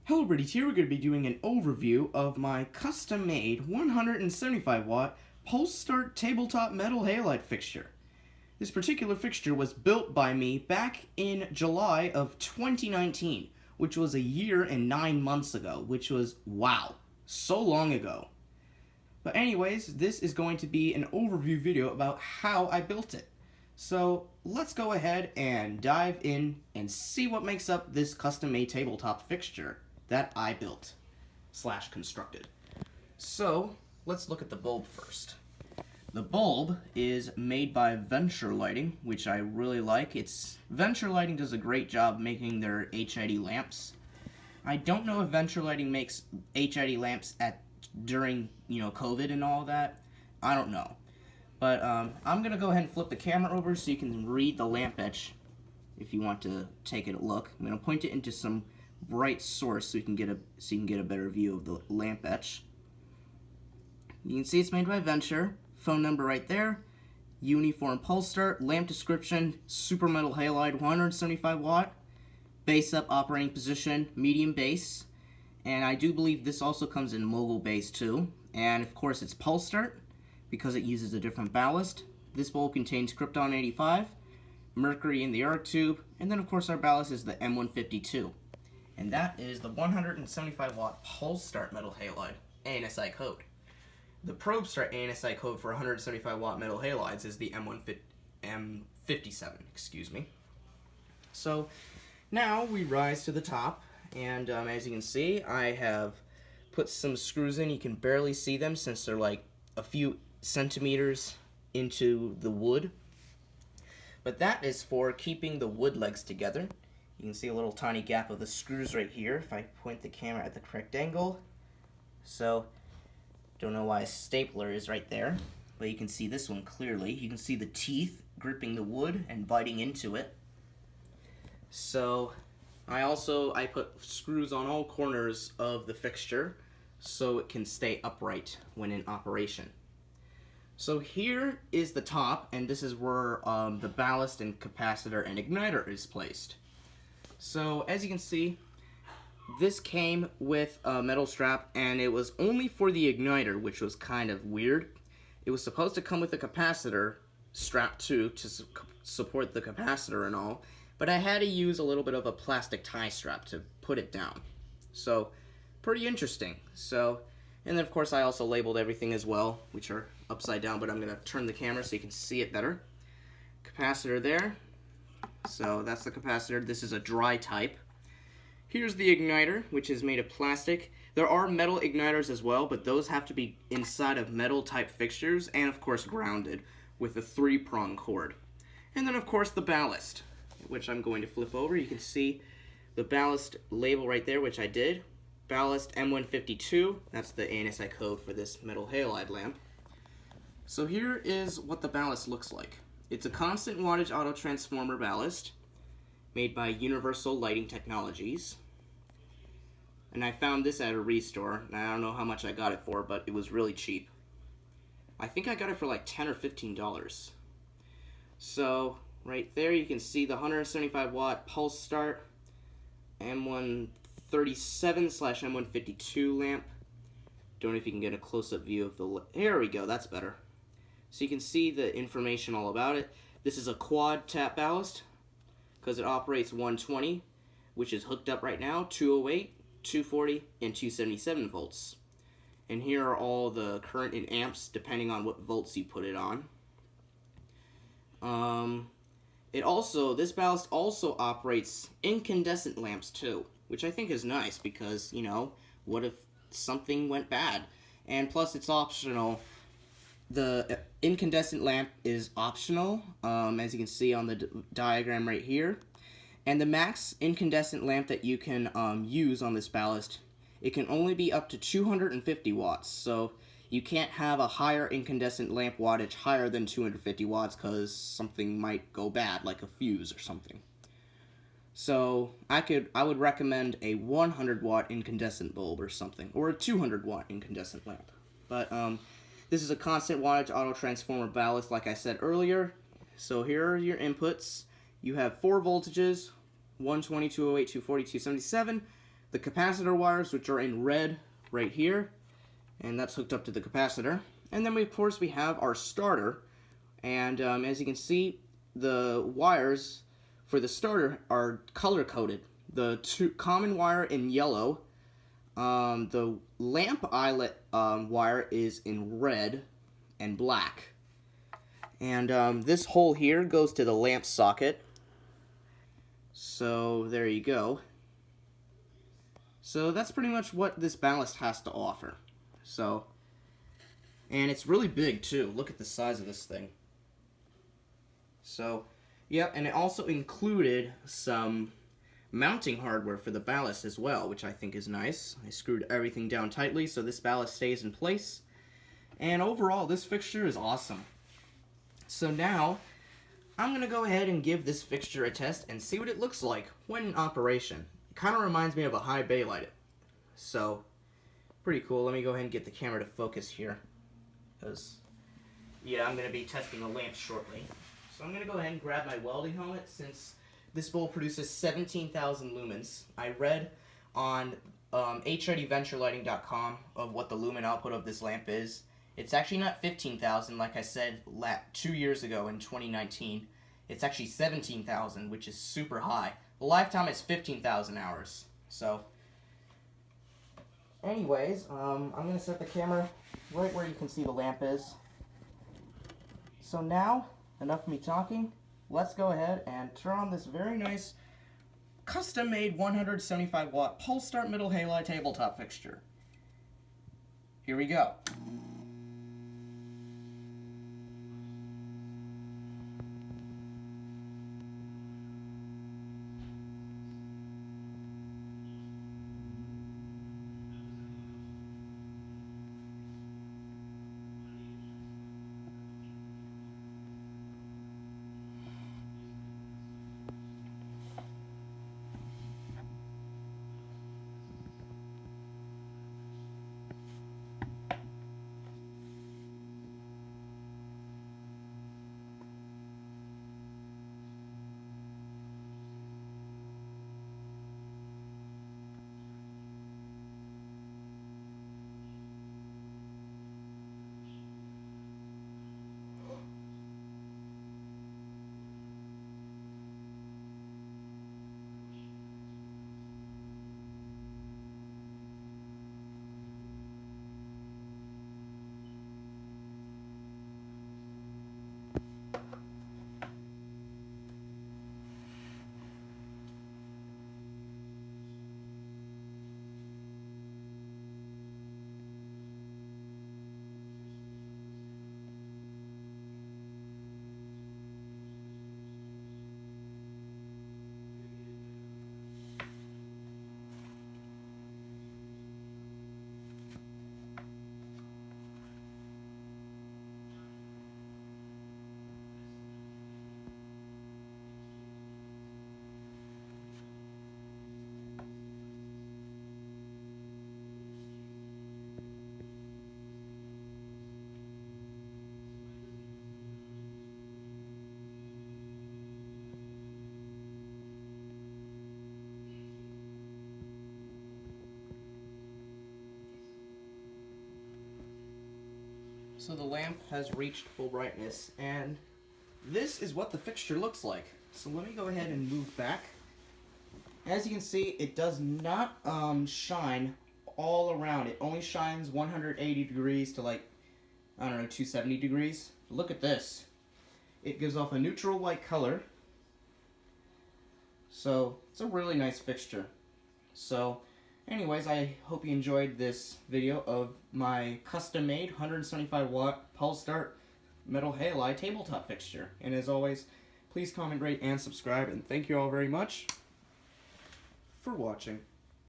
Hello Birdies, here we're going to be doing an overview of my custom-made 175 watt Pulse Start Tabletop metal halide fixture. This particular fixture was built by me back in July of 2019, which was a year and 9 months ago, which was, wow, so long ago. But anyways, this is going to be an overview video about how I built it. So let's go ahead and dive in and see what makes up this custom-made tabletop fixture that I built / constructed. So let's look at the bulb first. The bulb is made by Venture Lighting, which I really like. Venture Lighting does a great job making their HID lamps. I don't know if Venture Lighting makes HID lamps during COVID and all that. I don't know. But I'm gonna go ahead and flip the camera over so you can read the lamp etch if you want to take a look. I'm gonna point it into some bright source so you can get a better view of the lamp etch. You can see it's made by Venture. Phone number right there. Uniform pulse start. Lamp description: super metal halide, 175 watt. Base up, operating position, medium base. And I do believe this also comes in mogul base too. And of course it's pulse start because it uses a different ballast. This bulb contains Krypton 85, mercury in the arc tube, and then of course our ballast is the M152. And that is the 175 watt Pulse Start metal halide ANSI code. The Probe Start ANSI code for 175 watt metal halides is the M57, excuse me. So now we rise to the top, and as you can see, I have put some screws in. You can barely see them since they're like a few centimeters into the wood. But that is for keeping the wood legs together. You can see a little tiny gap of the screws right here if I point the camera at the correct angle. So, don't know why a stapler is right there, but you can see this one clearly. You can see the teeth gripping the wood and biting into it. So, I put screws on all corners of the fixture so it can stay upright when in operation. So here is the top, and this is where the ballast and capacitor and igniter is placed. So as you can see, this came with a metal strap, and it was only for the igniter, which was kind of weird. It was supposed to come with a capacitor strap too to support the capacitor and all, but I had to use a little bit of a plastic tie strap to put it down. So pretty interesting. And then of course I also labeled everything as well, which are upside down, but I'm going to turn the camera so you can see it better. Capacitor there. So that's the capacitor. This is a dry type. Here's the igniter, which is made of plastic. There are metal igniters as well, but those have to be inside of metal type fixtures and of course grounded with a 3-prong cord. And then of course the ballast, which I'm going to flip over. You can see the ballast label right there, which I did. Ballast M152, that's the ANSI code for this metal halide lamp. So here is what the ballast looks like. It's a constant wattage auto transformer ballast made by Universal Lighting Technologies. And I found this at a restore, and I don't know how much I got it for, but it was really cheap. I think I got it for like $10 or $15. So right there you can see the 175 watt Pulse Start M137/M152 lamp. Don't know if you can get a close-up view of the... There we go, that's better. So you can see the information all about it. This is a quad tap ballast because it operates 120, which is hooked up right now, 208, 240, and 277 volts. And here are all the current in amps depending on what volts you put it on. This ballast also operates incandescent lamps too, which I think is nice because, what if something went bad? And plus it's optional. The incandescent lamp is optional, as you can see on the diagram right here. And the max incandescent lamp that you can use on this ballast, it can only be up to 250 watts. So you can't have a higher incandescent lamp wattage higher than 250 watts because something might go bad, like a fuse or something. So I would recommend a 100 watt incandescent bulb or something, or a 200 watt incandescent lamp. But this is a constant wattage auto transformer ballast, like I said earlier. So here are your inputs. You have 4 voltages, 120, 208, 240, 277. the capacitor wires, which are in red right here, and that's hooked up to the capacitor. And then, of course, we have our starter, and as you can see, the wires for the starter are color-coded. The common wire in yellow, the lamp eyelet wire is in red and black. And this hole here goes to the lamp socket. So there you go. So that's pretty much what this ballast has to offer. So, and it's really big too. Look at the size of this thing. So, yep, and it also included some mounting hardware for the ballast as well, which I think is nice. I screwed everything down tightly so this ballast stays in place. And overall, this fixture is awesome. So now, I'm going to go ahead and give this fixture a test and see what it looks like when in operation. It kind of reminds me of a high bay light. So, pretty cool. Let me go ahead and get the camera to focus here. Because, yeah, I'm going to be testing the lamp shortly. So I'm going to go ahead and grab my welding helmet since this bulb produces 17,000 lumens. I read on HIDventurelighting.com of what the lumen output of this lamp is. It's actually not 15,000 like I said 2 years ago in 2019. It's actually 17,000, which is super high. The lifetime is 15,000 hours. So, anyways, I'm going to set the camera right where you can see the lamp is. So now, enough of me talking. Let's go ahead and turn on this very nice custom-made 175 watt Pulse Start Middle Halide Tabletop fixture. Here we go. So the lamp has reached full brightness, and this is what the fixture looks like. So let me go ahead and move back. As you can see, it does not shine all around. It only shines 180 degrees to like, I don't know, 270 degrees. Look at this. It gives off a neutral white color. So it's a really nice fixture. So anyways, I hope you enjoyed this video of my custom-made 175 watt Pulse Start Metal Halide Tabletop fixture. And as always, please comment, rate, and subscribe. And thank you all very much for watching.